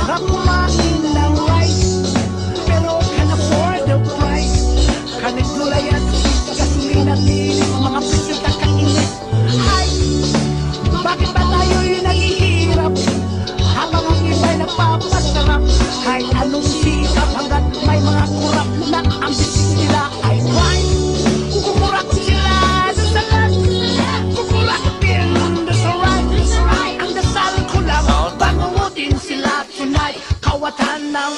Sarap kumain ng rice, pero can afford the price. Kanigulay at gasolina at linis, mga presyo kakainit. Ay, bakit ba tayo'y naghihirap habang ang iba'y nagpapasarap? Kahit anong sikap hanggat may mga kurap na ang bisig nila ay wine. Kumurak sila sa salat, kumurak din sa right. Ang dasal ko lang, bangungutin sila tonight. Kawatan ng